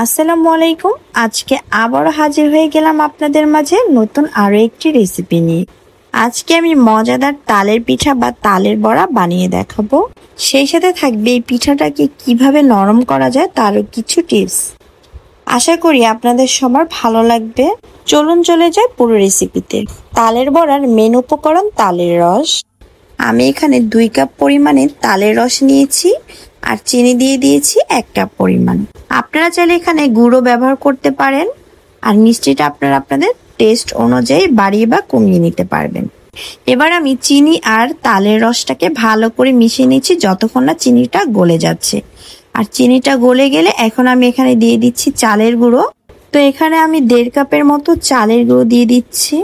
আসসালামু আলাইকুম। আজকে আবারও হাজির হয়ে গেলাম আপনাদের মাঝে নতুন আরো একটি রেসিপি নিয়ে। আজকে আমি মজাদার তালের পিঠা বা তালের বড়া বানিয়ে দেখাবো। সেই সাথে থাকবে এই পিঠাটাকে কিভাবে নরম করা যায় তারও কিছু টিপস। আশা করি আপনাদের সবার ভালো লাগবে। চলুন চলে যাই পুরো রেসিপিতে। তালের বড়ার মেন উপকরণ তালের রস। আমি এখানে 2 কাপ পরিমাণে তালের রস নিয়েছি আর চিনি দিয়ে দিয়েছি 1 কাপ পরিমাণ। আপনারা চাইলে এখানে গুঁড়ো ব্যবহার করতে পারেন আর মিষ্টিটা আপনারা আপনাদের টেস্ট অনুযায়ী বাড়িয়ে বা কমিয়ে নিতে পারবেন। এবার আমি চিনি আর তালের রসটাকে ভালো করে মিশিয়ে নিচ্ছি যতক্ষণ না চিনিটা গলে যাচ্ছে। আর চিনিটা গলে গেলে এখন আমি এখানে দিয়ে দিচ্ছি চালের গুঁড়ো। তো এখানে আমি 1.5 কাপের মতো চালের গুঁড়ো দিয়ে দিচ্ছি।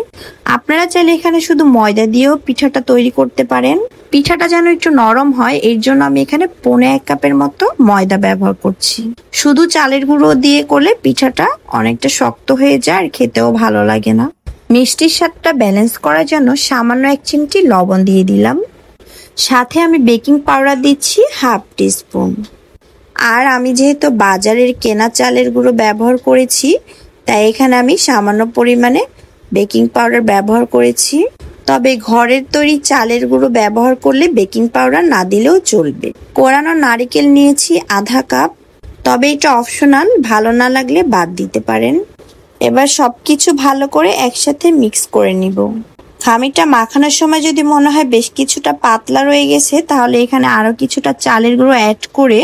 আপনারা চাইলে এখানে শুধু ময়দা দিয়েও পিঠাটা তৈরি করতে পারেন। পিঠাটা যেন একটু নরম হয় এর জন্য আমি এখানে 1.5 কাপের মতো ময়দা ব্যবহার করছি। শুধু চালের গুঁড়ো দিয়ে করলে পিঠাটা অনেকটা শক্ত হয়ে যায় আর খেতেও ভালো লাগে না। মিষ্টির স্বাদটা ব্যালেন্স করার জন্য সামান্য 1 চিমটি লবণ দিয়ে দিলাম। সাথে আমি বেকিং পাউডার দিচ্ছি 1/2 টিস্পুন। আর আমি যেহেতু বাজারের কেনা চালের গুঁড়ো ব্যবহার করেছি তাই এখানে আমি সামান্য পরিমাণে বেকিং পাউডার ব্যবহার করেছি। তবে ঘরের তৈরি চালের গুঁড়ো ব্যবহার করলে বেকিং পাউডার না দিলেও চলবে। কোরানো নারকেল নিয়েছি 1/2 কাপ। তবে এটা অপশনাল, ভালো না লাগলে বাদ দিতে পারেন। এবার সবকিছু ভালো করে একসাথে মিক্স করে নিব। খামিরটা মাখানোর সময় যদি মনে হয় বেশ কিছুটা পাতলা রয়ে গেছে তাহলে এখানে আরো কিছুটা চালের গুঁড়ো অ্যাড করে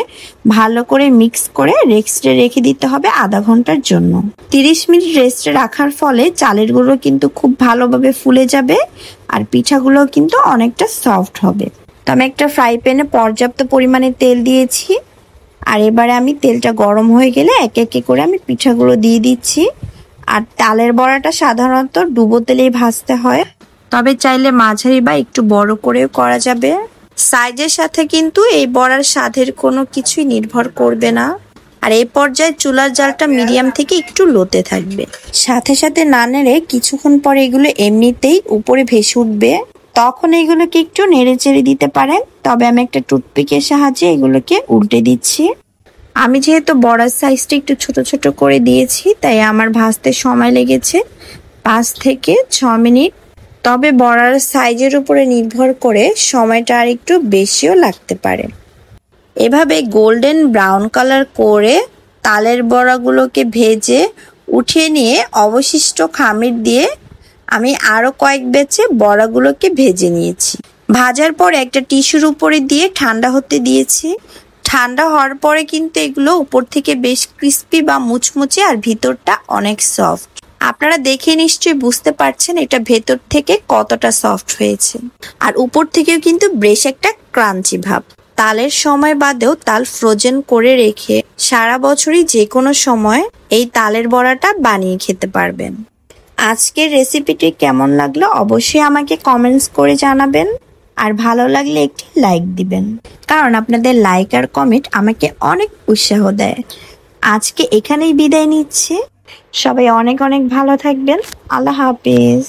ভালো করে মিক্স করে রেস্টে রেখে দিতে হবে আধা ঘন্টার জন্য। 30 মিনিট রেস্টে রাখার ফলে চালের গুঁড়ো কিন্তু খুব ভালোভাবে ফুলে যাবে আর পিঠাগুলো কিন্তু অনেকটা সফট হবে। তো আমি একটা ফ্রাই প্যানে পর্যাপ্ত পরিমাণে তেল দিয়েছি আর এবারে আমি তেলটা গরম হয়ে গেলে একে একে করে আমি পিঠাগুলো দিয়ে দিচ্ছি। আর তালের বড়াটা সাধারণত ডুবো তেলেই ভাজতে হয়, তবে চাইলে মাঝারি বা একটু বড় করেও করা যাবে। সাইজের সাথে কিন্তু এই বড়ার স্বাদের কোনো কিছুই নির্ভর করবে না। আর এই পর্যায়ে চুলার জালটা মিডিয়াম থেকে একটু লোতে থাকবে। সাথে সাথে না নেড়ে কিছুক্ষণ পরে এগুলো এমনিতেই উপরে ভেসে উঠবে, তখন এগুলোকে একটু নেড়ে চেড়ে দিতে পারেন। তবে আমি একটা টুথপিকের সাহায্যে এগুলোকে উল্টে দিচ্ছি। আমি যেহেতু বড়ার সাইজটা একটু ছোট ছোট করে দিয়েছি তাই আমার ভাজতে সময় লেগেছে 5 থেকে 6 মিনিট। তবে বড়ার সাইজের উপরে নির্ভর করে সময়টা আর একটু বেশিও লাগতে পারে। এভাবে গোল্ডেন ব্রাউন কালার করে তালের বড়াগুলোকে ভেজে উঠিয়ে নিয়ে অবশিষ্ট খামির দিয়ে আমি আরো কয়েক ব্যাচে বড়াগুলোকে ভেজে নিয়েছি। ভাজার পর একটা টিস্যুর উপরে দিয়ে ঠান্ডা হতে দিয়েছি। ঠান্ডা হওয়ার পরে কিন্তু এগুলো উপর থেকে বেশ ক্রিস্পি বা মুচমুচে আর ভিতরটা অনেক সফট। আপনারা দেখে নিশ্চয়ই বুঝতে পারছেন এটা ভেতর থেকে কতটা সফট হয়েছে। আর উপর থেকেও কিন্তু বেশ একটা ক্রাঞ্চি ভাব। তালের সময় বাদেও তাল ফ্রোজেন করে রেখে সারা বছরই যে কোনো সময় এই তালের বড়াটা বানিয়ে খেতে পারবেন। আজকের রেসিপিটি কেমন লাগলো অবশ্যই আমাকে কমেন্টস করে জানাবেন। আর ভালো লাগলে একটি লাইক দিবেন, কারণ আপনাদের লাইক আর কমেন্ট আমাকে অনেক উৎসাহ দেয়। আজকে এখানেই বিদায় নিচ্ছি। সবাই অনেক অনেক ভালো থাকবেন। আল্লাহ হাফেজ।